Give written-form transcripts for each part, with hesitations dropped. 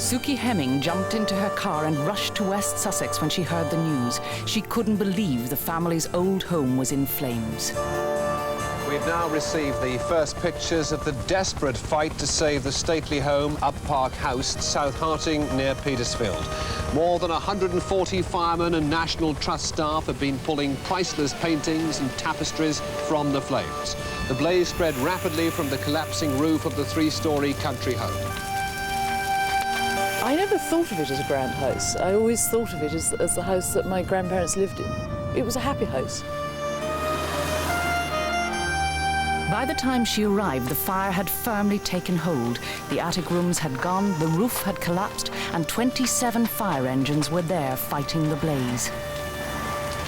Suki Hemming jumped into her car and rushed to West Sussex when she heard the news. She couldn't believe the family's old home was in flames. We've now received the first pictures of the desperate fight to save the stately home, Uppark House, South Harting, near Petersfield. More than 140 firemen and National Trust staff have been pulling priceless paintings and tapestries from the flames. The blaze spread rapidly from the collapsing roof of the three-storey country home. I never thought of it as a grand house. I always thought of it as the house that my grandparents lived in. It was a happy house. By the time she arrived, the fire had firmly taken hold. The attic rooms had gone, the roof had collapsed, and 27 fire engines were there fighting the blaze.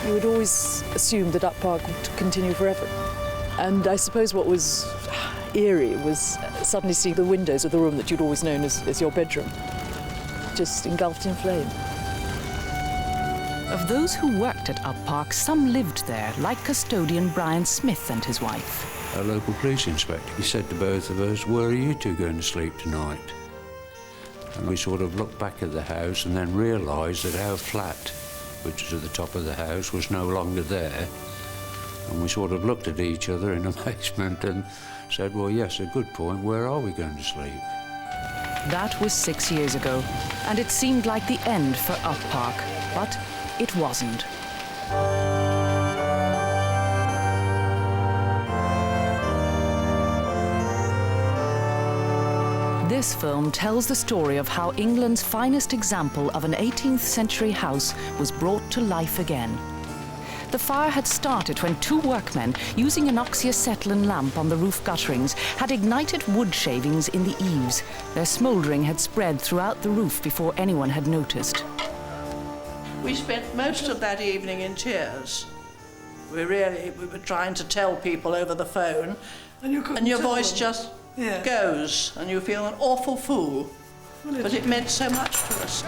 You would always assume that Uppark would continue forever. And I suppose what was eerie was suddenly seeing the windows of the room that you'd always known as your bedroom, just engulfed in flame. Of those who worked at Uppark, some lived there, like custodian Brian Smith and his wife. A local police inspector, he said to both of us, "Where are you two going to sleep tonight?" And we sort of looked back at the house and then realised that our flat, which was at the top of the house, was no longer there. And we sort of looked at each other in amazement and said, "Well, yes, a good point. Where are we going to sleep?" That was 6 years ago, and it seemed like the end for Uppark, but it wasn't. This film tells the story of how England's finest example of an 18th century house was brought to life again. The fire had started when two workmen, using an oxyacetylene lamp on the roof gutterings, had ignited wood shavings in the eaves. Their smouldering had spread throughout the roof before anyone had noticed. We spent most of that evening in tears. We were trying to tell people over the phone, and your voice just goes, and you feel an awful fool. But it meant so much to us.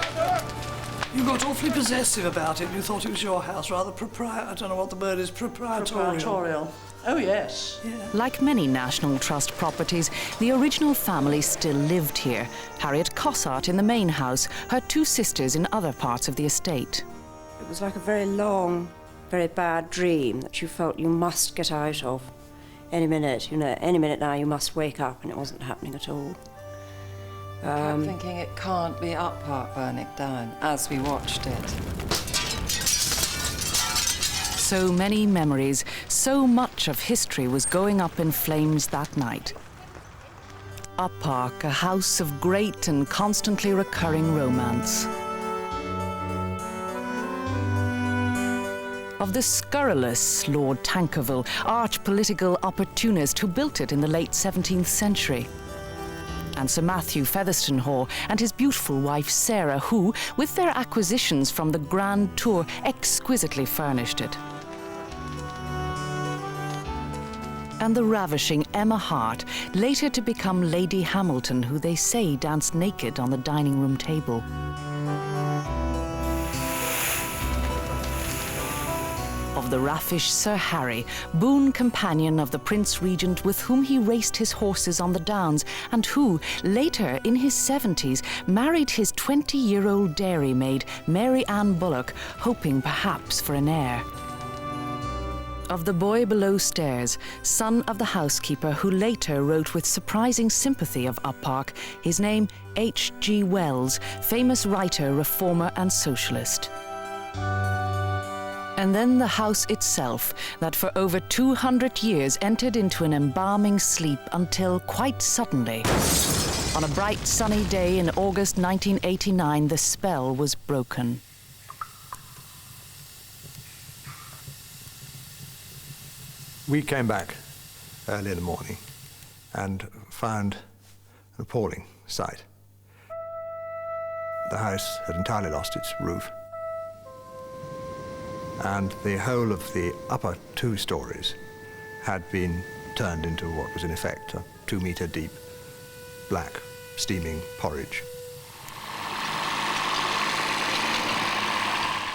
You got awfully possessive about it. You thought it was your house, rather I don't know what the word is, proprietorial. Oh, yes. Yeah. Like many National Trust properties, the original family still lived here. Harriet Cossart in the main house, her two sisters in other parts of the estate. It was like a very long, very bad dream that you felt you must get out of. Any minute, any minute now you must wake up, and it wasn't happening at all. I kept thinking it can't be Uppark burning down as we watched it. So many memories, so much of history was going up in flames that night. Uppark, a house of great and constantly recurring romance. Of the scurrilous Lord Tankerville, arch-political opportunist who built it in the late 17th century. And Sir Matthew Featherstone Haugh and his beautiful wife Sarah, who, with their acquisitions from the Grand Tour, exquisitely furnished it. And the ravishing Emma Hart, later to become Lady Hamilton, who they say danced naked on the dining room table. Of the raffish Sir Harry, boon companion of the Prince Regent with whom he raced his horses on the Downs, and who, later in his 70s, married his 20-year-old dairymaid, Mary Ann Bullock, hoping perhaps for an heir. Of the boy below stairs, son of the housekeeper who later wrote with surprising sympathy of Uppark, his name H.G. Wells, famous writer, reformer and socialist. And then the house itself, that for over 200 years entered into an embalming sleep until, quite suddenly, on a bright sunny day in August 1989, the spell was broken. We came back early in the morning and found an appalling sight. The house had entirely lost its roof, and the whole of the upper 2 stories had been turned into what was in effect a 2-metre deep black steaming porridge.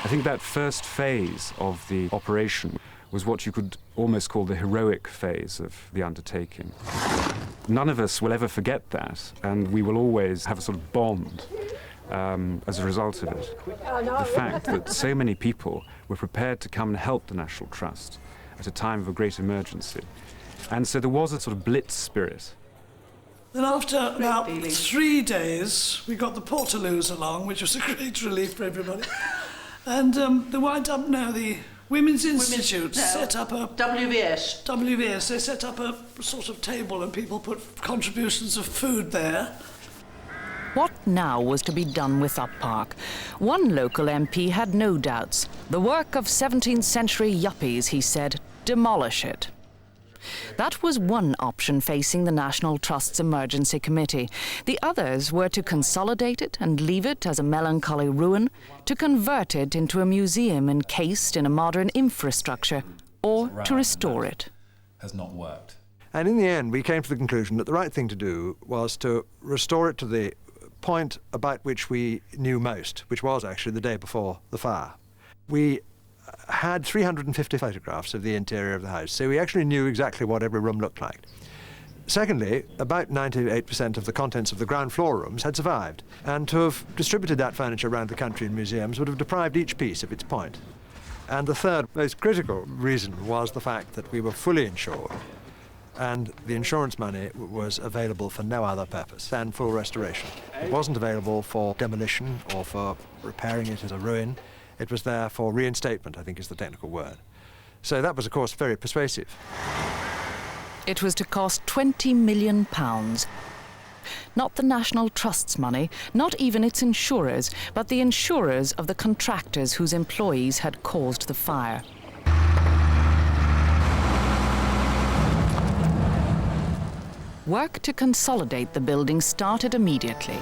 I think that first phase of the operation was what you could almost call the heroic phase of the undertaking. None of us will ever forget that, and we will always have a sort of bond as a result of it. The fact that so many people were prepared to come and help the National Trust at a time of a great emergency. And so there was a sort of blitz spirit. Then after about 3 days, we got the Portaloos along, which was a great relief for everybody. And they wind up now, the Women's Institute set up a... WVS, they set up a sort of table and people put contributions of food there. What now was to be done with Uppark? One local MP had no doubts. The work of 17th century yuppies, he said, demolish it. That was one option facing the National Trust's Emergency Committee. The others were to consolidate it and leave it as a melancholy ruin, to convert it into a museum encased in a modern infrastructure, or to restore it. Has not worked. And in the end, we came to the conclusion that the right thing to do was to restore it to the point about which we knew most, which was actually the day before the fire. We had 350 photographs of the interior of the house, so we actually knew exactly what every room looked like. Secondly, about 98% of the contents of the ground floor rooms had survived, and to have distributed that furniture around the country in museums would have deprived each piece of its point. And the third, most critical reason was the fact that we were fully insured, and the insurance money was available for no other purpose than full restoration. It wasn't available for demolition or for repairing it as a ruin. It was there for reinstatement, I think is the technical word. So that was, of course, very persuasive. It was to cost £20 million. Not the National Trust's money, not even its insurers, but the insurers of the contractors whose employees had caused the fire. Work to consolidate the building started immediately.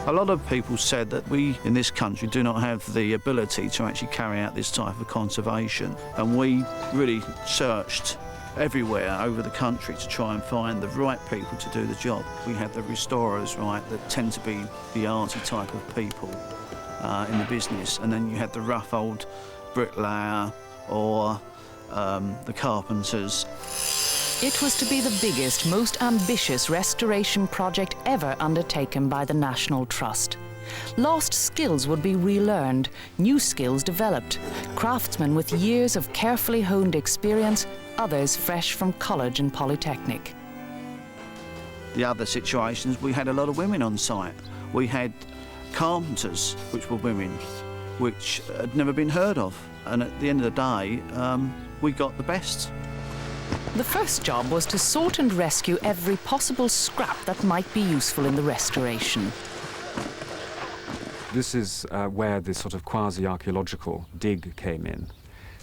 A lot of people said that we in this country do not have the ability to actually carry out this type of conservation, and we really searched everywhere over the country to try and find the right people to do the job. We had the restorers, right, that tend to be the arty type of people in the business, and then you had the rough old bricklayer or the carpenters. It was to be the biggest, most ambitious restoration project ever undertaken by the National Trust. Lost skills would be relearned, new skills developed, craftsmen with years of carefully honed experience, others fresh from college and polytechnic. The other situations, we had a lot of women on site. We had carpenters, which were women, which had never been heard of. And at the end of the day, we got the best. The first job was to sort and rescue every possible scrap that might be useful in the restoration. This is where this sort of quasi-archaeological dig came in,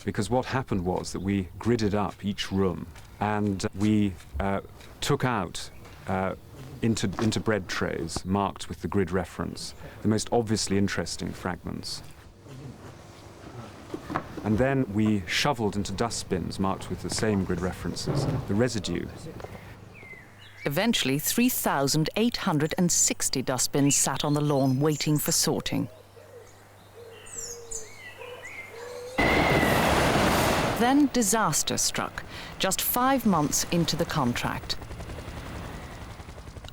because what happened was that we gridded up each room and we took out into bread trays marked with the grid reference the most obviously interesting fragments. And then we shoveled into dustbins marked with the same grid references the residue. Eventually, 3,860 dustbins sat on the lawn waiting for sorting. Then disaster struck, just 5 months into the contract.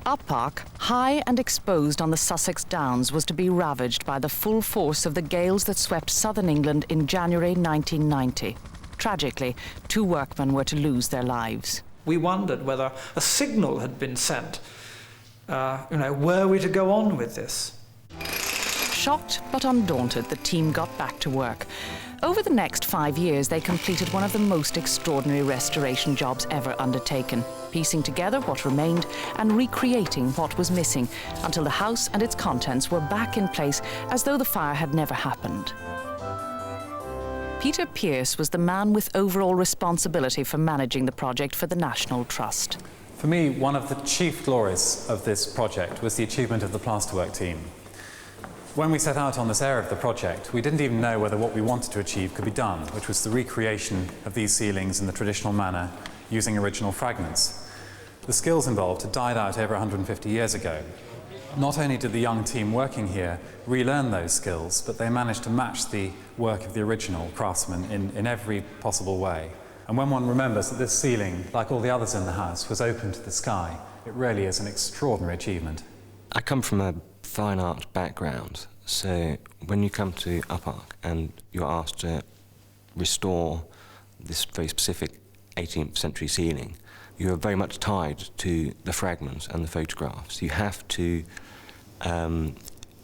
Uppark, high and exposed on the Sussex Downs, was to be ravaged by the full force of the gales that swept southern England in January 1990. Tragically, 2 workmen were to lose their lives. We wondered whether a signal had been sent. Were we to go on with this? Shocked but undaunted, the team got back to work. Over the next 5 years, they completed one of the most extraordinary restoration jobs ever undertaken, piecing together what remained and recreating what was missing, until the house and its contents were back in place as though the fire had never happened. Peter Pearce was the man with overall responsibility for managing the project for the National Trust. For me, one of the chief glories of this project was the achievement of the plasterwork team. When we set out on this area of the project, we didn't even know whether what we wanted to achieve could be done, which was the recreation of these ceilings in the traditional manner, using original fragments. The skills involved had died out over 150 years ago. Not only did the young team working here relearn those skills, but they managed to match the work of the original craftsmen in every possible way. And when one remembers that this ceiling, like all the others in the house, was open to the sky, it really is an extraordinary achievement. I come from a fine art background, so when you come to Uppark and you're asked to restore this very specific 18th century ceiling, you are very much tied to the fragments and the photographs. You have to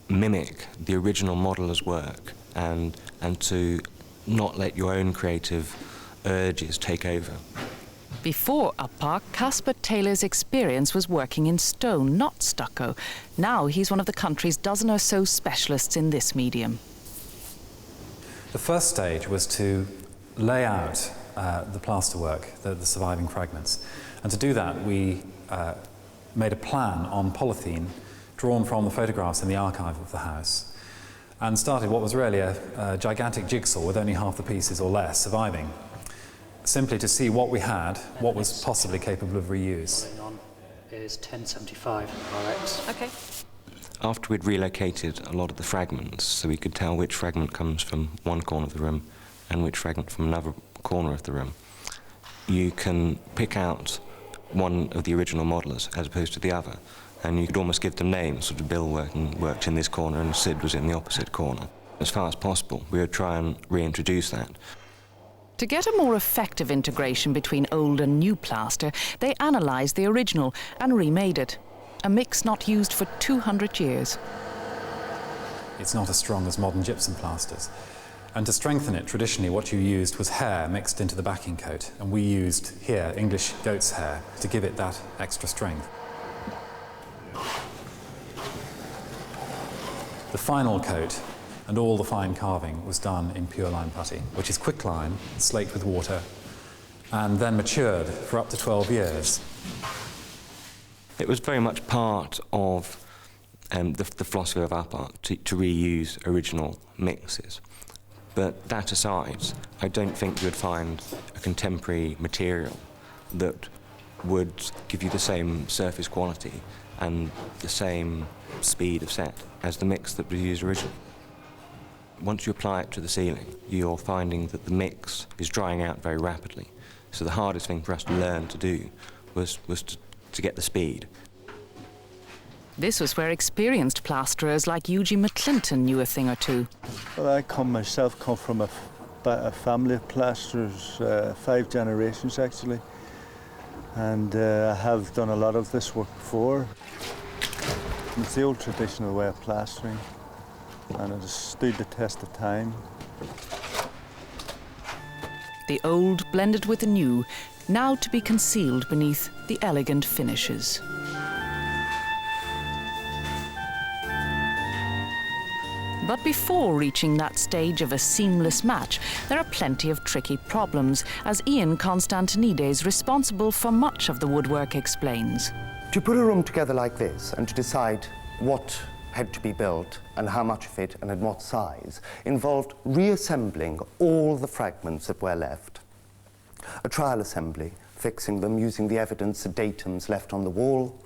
mimic the original modeller's work and to not let your own creative urges take over. Before Uppark, Caspar Taylor's experience was working in stone, not stucco. Now he's one of the country's dozen or so specialists in this medium. The first stage was to lay out the plasterwork, the surviving fragments. And to do that, we made a plan on polythene drawn from the photographs in the archive of the house, and started what was really a gigantic jigsaw with only half the pieces or less surviving, simply to see what we had, what was possibly capable of reuse. Is 1075 RX. Okay. After we'd relocated a lot of the fragments, so we could tell which fragment comes from one corner of the room and which fragment from another corner of the room, you can pick out one of the original modelers as opposed to the other, and you could almost give them names, sort of Bill worked in this corner and Sid was in the opposite corner. As far as possible, we would try and reintroduce that. To get a more effective integration between old and new plaster, they analysed the original and remade it, a mix not used for 200 years. It's not as strong as modern gypsum plasters. And to strengthen it, traditionally what you used was hair mixed into the backing coat, and we used here English goat's hair to give it that extra strength. The final coat and all the fine carving was done in pure lime putty, which is quicklime, slaked with water, and then matured for up to 12 years. It was very much part of the philosophy of Uppark to reuse original mixes. But that aside, I don't think you would find a contemporary material that would give you the same surface quality and the same speed of set as the mix that was used originally. Once you apply it to the ceiling, you're finding that the mix is drying out very rapidly. So the hardest thing for us to learn to do was to get the speed. This was where experienced plasterers like Eugene McClinton knew a thing or two. Well, I come from a family of plasterers, 5 generations actually, and I have done a lot of this work before. It's the old traditional way of plastering, and it has stood the test of time. The old blended with the new, now to be concealed beneath the elegant finishes. But before reaching that stage of a seamless match, there are plenty of tricky problems, as Ian Constantinides, responsible for much of the woodwork, explains. To put a room together like this and to decide what had to be built and how much of it and in what size involved reassembling all the fragments that were left, a trial assembly, fixing them using the evidence, the datums left on the wall,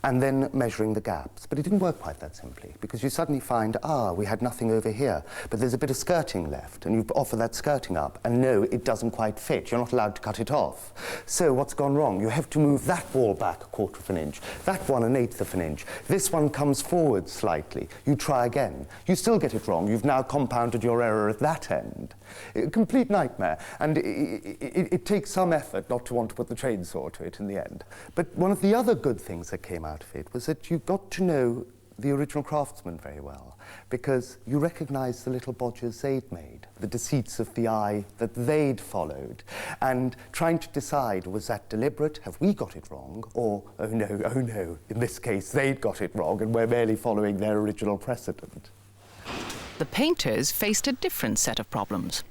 and then measuring the gaps. But it didn't work quite that simply, because you suddenly find, we had nothing over here, but there's a bit of skirting left, and you offer that skirting up, and no, it doesn't quite fit. You're not allowed to cut it off. So what's gone wrong? You have to move that wall back 1/4 of an inch, that one 1/8 of an inch. This one comes forward slightly. You try again. You still get it wrong. You've now compounded your error at that end. A complete nightmare, and it takes some effort not to want to put the chainsaw to it in the end. But one of the other good things that came out of it was that you got to know the original craftsman very well, because you recognise the little bodges they'd made, the deceits of the eye that they'd followed, and trying to decide, was that deliberate, have we got it wrong, or oh no, in this case they'd got it wrong and we're merely following their original precedent. The painters faced a different set of problems.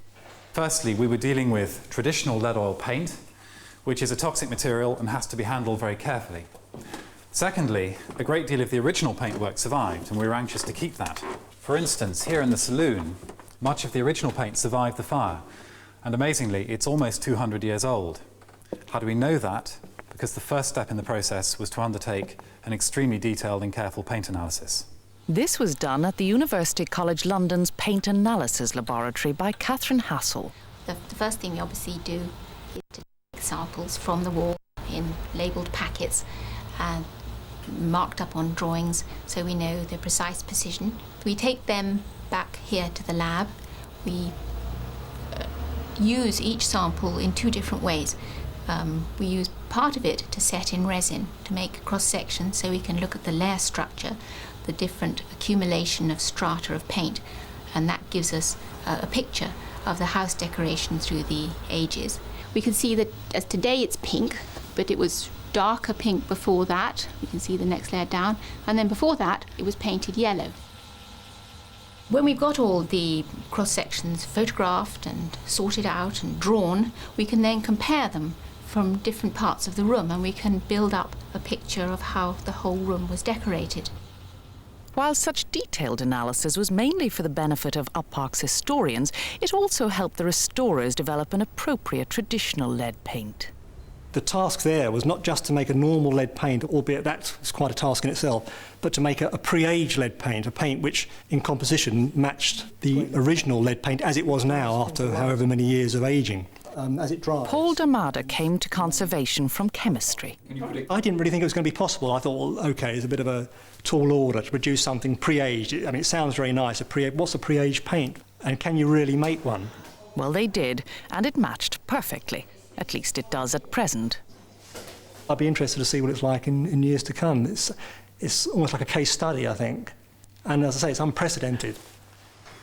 Firstly, we were dealing with traditional lead oil paint, which is a toxic material and has to be handled very carefully. Secondly, a great deal of the original paintwork survived, and we were anxious to keep that. For instance, here in the saloon, much of the original paint survived the fire, and amazingly, it's almost 200 years old. How do we know that? Because the first step in the process was to undertake an extremely detailed and careful paint analysis. This was done at the University College London's Paint Analysis Laboratory by Catherine Hassel. The first thing we obviously do is to take samples from the wall in labelled packets, and marked up on drawings so we know the precise precision. We take them back here to the lab. We use each sample in two different ways. We use part of it to set in resin to make cross-sections so we can look at the layer structure, the different accumulation of strata of paint, and that gives us a picture of the house decoration through the ages. We can see that as today it's pink, but it was darker pink before that. You can see the next layer down, and then before that it was painted yellow. When we've got all the cross-sections photographed and sorted out and drawn, we can then compare them from different parts of the room, and we can build up a picture of how the whole room was decorated. While such detailed analysis was mainly for the benefit of Uppark's historians, it also helped the restorers develop an appropriate traditional lead paint. The task there was not just to make a normal lead paint, albeit that's quite a task in itself, but to make a pre-age lead paint, a paint which in composition matched the original lead paint as it was now after however many years of aging. As it dries. Paul D'Armada came to conservation from chemistry. I didn't really think it was going to be possible. I thought, well, OK, it's a bit of a tall order to produce something pre-aged. I mean, it sounds very nice. What's a pre-aged paint? And can you really make one? Well, they did, and it matched perfectly. At least it does at present. I'd be interested to see what it's like in years to come. It's almost like a case study, I think. And as I say, it's unprecedented.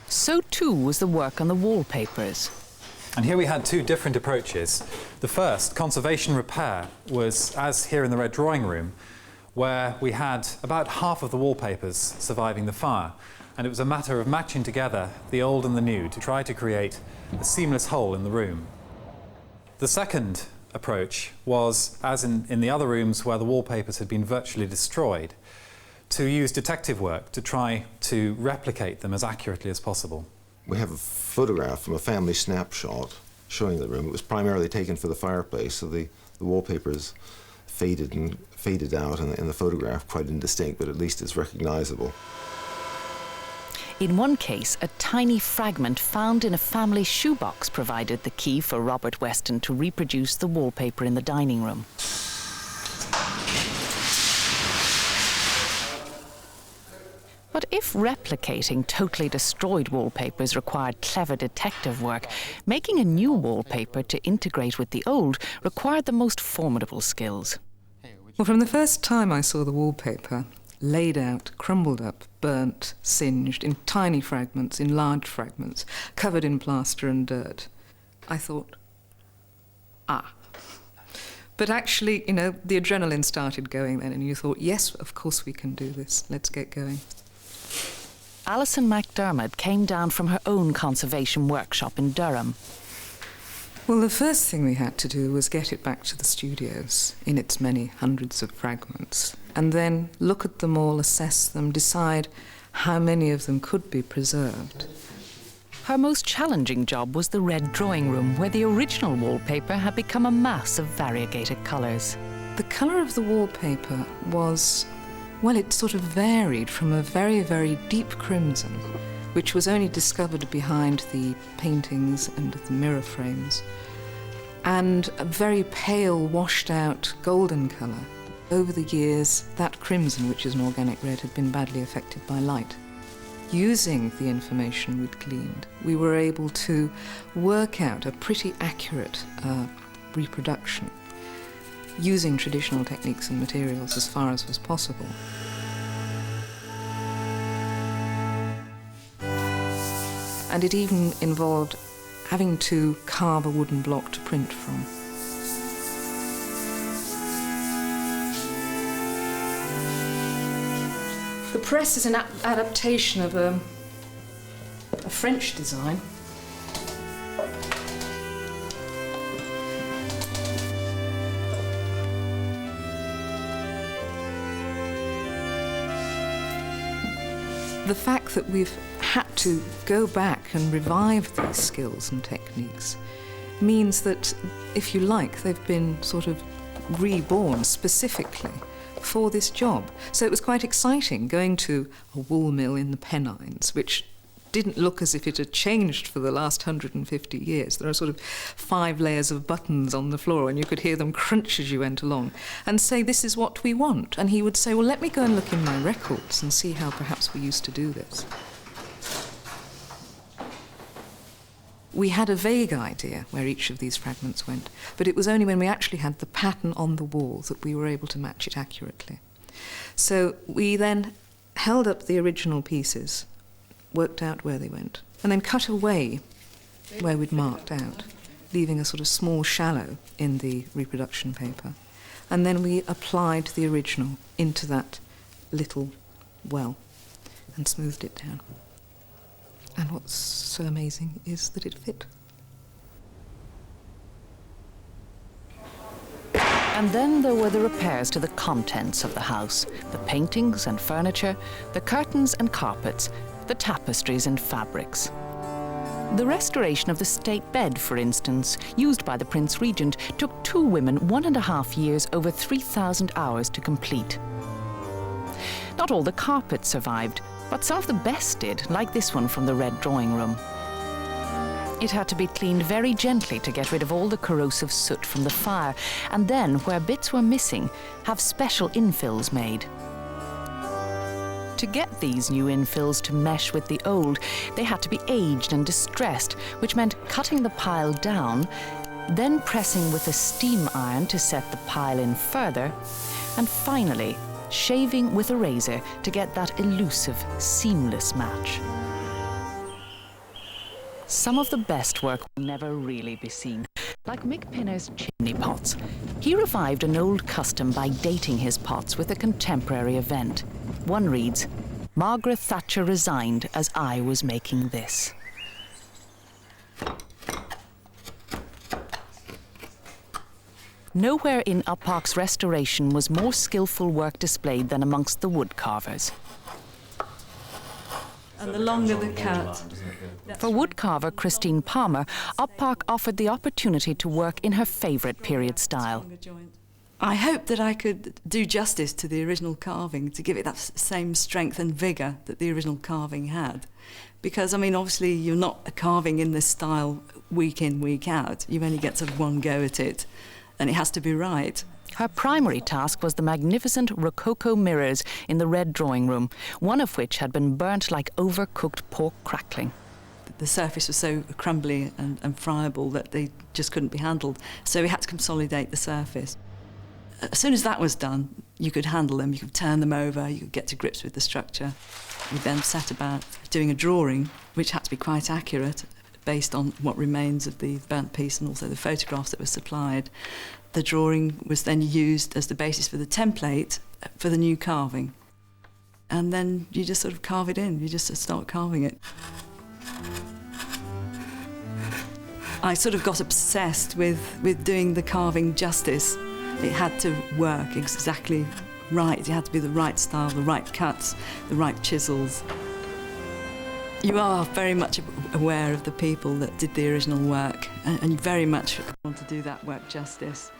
So too was the work on the wallpapers. And here we had two different approaches. The first, conservation repair, was, as here in the red drawing room, where we had about half of the wallpapers surviving the fire. And it was a matter of matching together the old and the new to try to create a seamless whole in the room. The second approach was, as in the other rooms where the wallpapers had been virtually destroyed, to use detective work to try to replicate them as accurately as possible. We have a photograph from a family snapshot showing the room. It was primarily taken for the fireplace, so the wallpapers faded out in the photograph, quite indistinct, but at least it's recognizable. In one case, a tiny fragment found in a family shoebox provided the key for Robert Weston to reproduce the wallpaper in the dining room. But if replicating totally destroyed wallpapers required clever detective work, making a new wallpaper to integrate with the old required the most formidable skills. Well, from the first time I saw the wallpaper, laid out, crumbled up, burnt, singed, in tiny fragments, in large fragments, covered in plaster and dirt, I thought, ah. But actually, you know, the adrenaline started going then, and you thought, yes, of course we can do this. Let's get going. Alison Mcdermott came down from her own conservation workshop in Durham. Well, the first thing we had to do was get it back to the studios in its many hundreds of fragments, and then look at them all, assess them, decide how many of them could be preserved. Her most challenging job was the red drawing room, where the original wallpaper had become a mass of variegated colours. The colour of the wallpaper was, well, it sort of varied from a very, very deep crimson, which was only discovered behind the paintings and the mirror frames, and a very pale, washed-out golden colour. Over the years, that crimson, which is an organic red, had been badly affected by light. Using the information we'd gleaned, we were able to work out a pretty accurate reproduction, using traditional techniques and materials as far as was possible. And it even involved having to carve a wooden block to print from. The press is an adaptation of a French design. The fact that we've had to go back and revive these skills and techniques means that, if you like, they've been sort of reborn specifically for this job. So it was quite exciting going to a wool mill in the Pennines, which didn't look as if it had changed for the last 150 years. There are sort of 5 layers of buttons on the floor, and you could hear them crunch as you went along, and say, this is what we want. And he would say, well, let me go and look in my records and see how perhaps we used to do this. We had a vague idea where each of these fragments went, but it was only when we actually had the pattern on the wall that we were able to match it accurately. So we then held up the original pieces, worked out where they went, and then cut away where we'd marked out, leaving a sort of small shallow in the reproduction paper. And then we applied the original into that little well and smoothed it down. And what's so amazing is that it fit. And then there were the repairs to the contents of the house, the paintings and furniture, the curtains and carpets, the tapestries and fabrics. The restoration of the state bed, for instance, used by the Prince Regent, took 2 women 1.5 years, over 3,000 hours to complete. Not all the carpets survived, but some of the best did, like this one from the Red Drawing Room. It had to be cleaned very gently to get rid of all the corrosive soot from the fire, and then, where bits were missing, have special infills made. To get these new infills to mesh with the old, they had to be aged and distressed, which meant cutting the pile down, then pressing with a steam iron to set the pile in further, and finally, shaving with a razor to get that elusive, seamless match. Some of the best work will never really be seen, like Mick Pinner's Chimney Pots. He revived an old custom by dating his pots with a contemporary event. One reads, "Margaret Thatcher resigned as I was making this." Nowhere in Uppark's restoration was more skillful work displayed than amongst the wood carvers. And the longer the cut. For woodcarver Christine Palmer, Uppark offered the opportunity to work in her favourite period style. I hope that I could do justice to the original carving, to give it that same strength and vigour that the original carving had. Because, I mean, obviously you're not carving in this style week in, week out. You only get sort of one go at it, and it has to be right. Her primary task was the magnificent Rococo mirrors in the Red Drawing Room, one of which had been burnt like overcooked pork crackling. The surface was so crumbly and friable that they just couldn't be handled, so we had to consolidate the surface. As soon as that was done, you could handle them, you could turn them over, you could get to grips with the structure. We then set about doing a drawing, which had to be quite accurate, based on what remains of the burnt piece and also the photographs that were supplied. The drawing was then used as the basis for the template for the new carving. And then you just sort of carve it in, you just start carving it. I sort of got obsessed with doing the carving justice. It had to work exactly right. It had to be the right style, the right cuts, the right chisels. You are very much aware of the people that did the original work, and you very much want to do that work justice,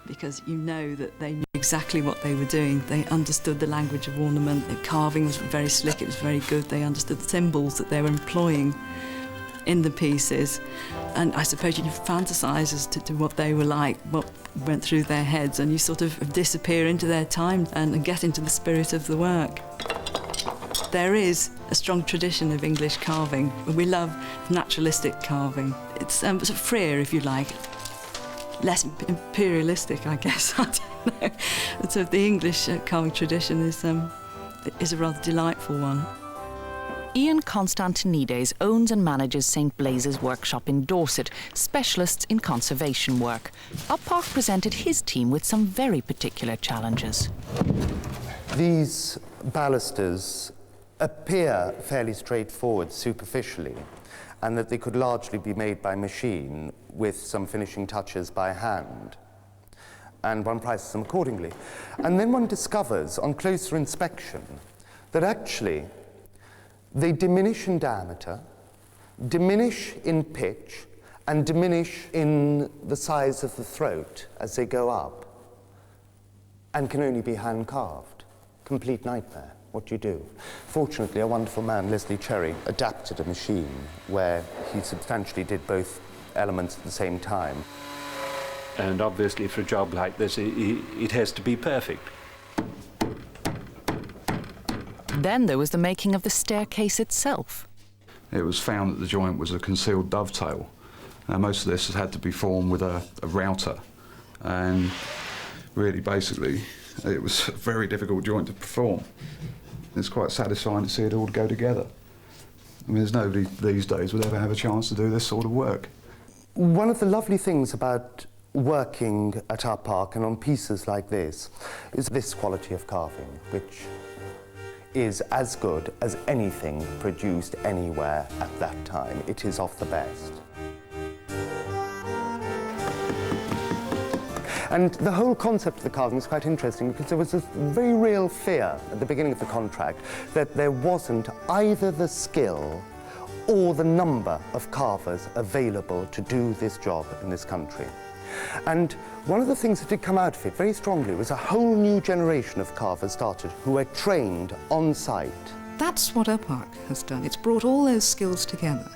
because you know that they knew exactly what they were doing. They understood the language of ornament. The carving was very slick, it was very good. They understood the symbols that they were employing in the pieces. And I suppose you fantasise as to what they were like, what went through their heads, and you sort of disappear into their time and get into the spirit of the work. There is a strong tradition of English carving. We love naturalistic carving. It's sort of freer, if you like, less imperialistic, I guess. I don't know. So the English carving tradition is a rather delightful one. Ian Constantinides owns and manages St Blaise's workshop in Dorset, specialists in conservation work. Uppark presented his team with some very particular challenges. These balusters appear fairly straightforward superficially, and that they could largely be made by machine with some finishing touches by hand. And one prices them accordingly. And then one discovers on closer inspection that actually they diminish in diameter, diminish in pitch, and diminish in the size of the throat as they go up, and can only be hand carved. Complete nightmare. What do you do? Fortunately, a wonderful man, Leslie Cherry, adapted a machine where he substantially did both elements at the same time. And obviously for a job like this, it has to be perfect. Then there was the making of the staircase itself. It was found that the joint was a concealed dovetail. Now, most of this has had to be formed with a router, and really, basically, it was a very difficult joint to perform. It's quite satisfying to see it all go together. I mean, there's nobody these days would ever have a chance to do this sort of work. One of the lovely things about working at Uppark and on pieces like this is this quality of carving, which is as good as anything produced anywhere at that time. It is of the best. And the whole concept of the carving is quite interesting because there was this very real fear at the beginning of the contract that there wasn't either the skill or the number of carvers available to do this job in this country. And one of the things that did come out of it very strongly was a whole new generation of carvers started who were trained on site. That's what Uppark has done. It's brought all those skills together.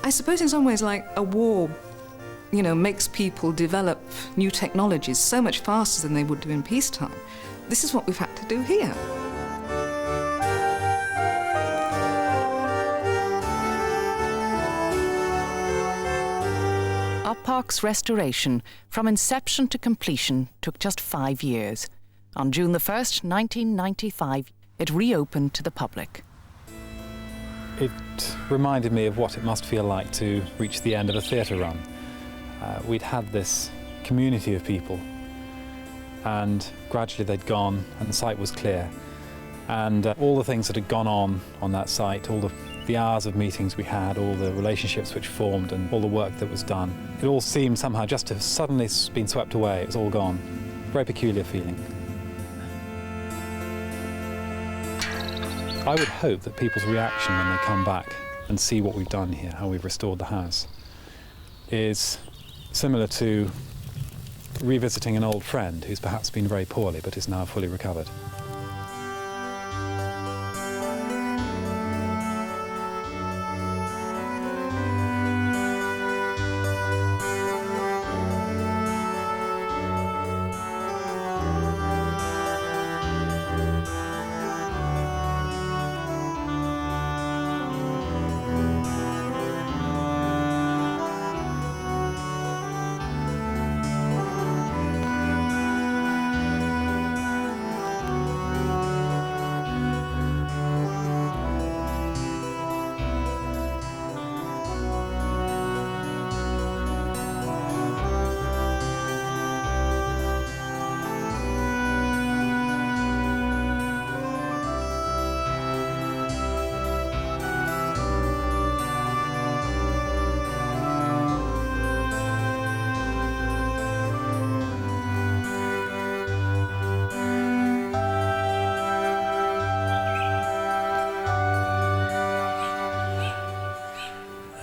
I suppose in some ways like a war, you know, makes people develop new technologies so much faster than they would do in peacetime. This is what we've had to do here. Uppark's restoration, from inception to completion, took just 5 years. On June the 1st, 1995, it reopened to the public. It reminded me of what it must feel like to reach the end of a theatre run. We'd had this community of people, and gradually they'd gone and the site was clear. And all the things that had gone on that site, all the hours of meetings we had, all the relationships which formed and all the work that was done, it all seemed somehow just to have suddenly been swept away. It was all gone. Very peculiar feeling. I would hope that people's reaction when they come back and see what we've done here, how we've restored the house, is similar to revisiting an old friend who's perhaps been very poorly but is now fully recovered.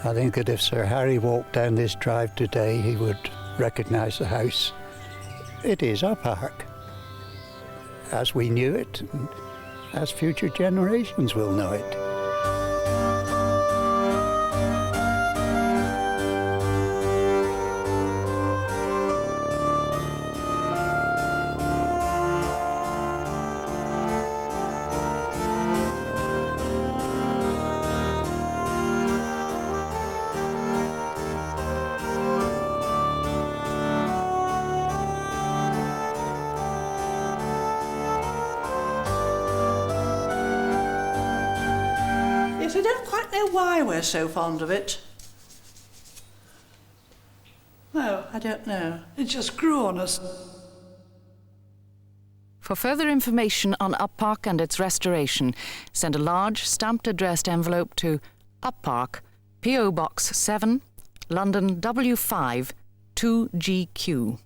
I think that if Sir Harry walked down this drive today, he would recognise the house. It is Uppark, as we knew it, and as future generations will know it. I don't quite know why we're so fond of it. No, I don't know. It just grew on us. For further information on Uppark and its restoration, send a large stamped addressed envelope to Uppark, P.O. Box 7, London W5 2GQ.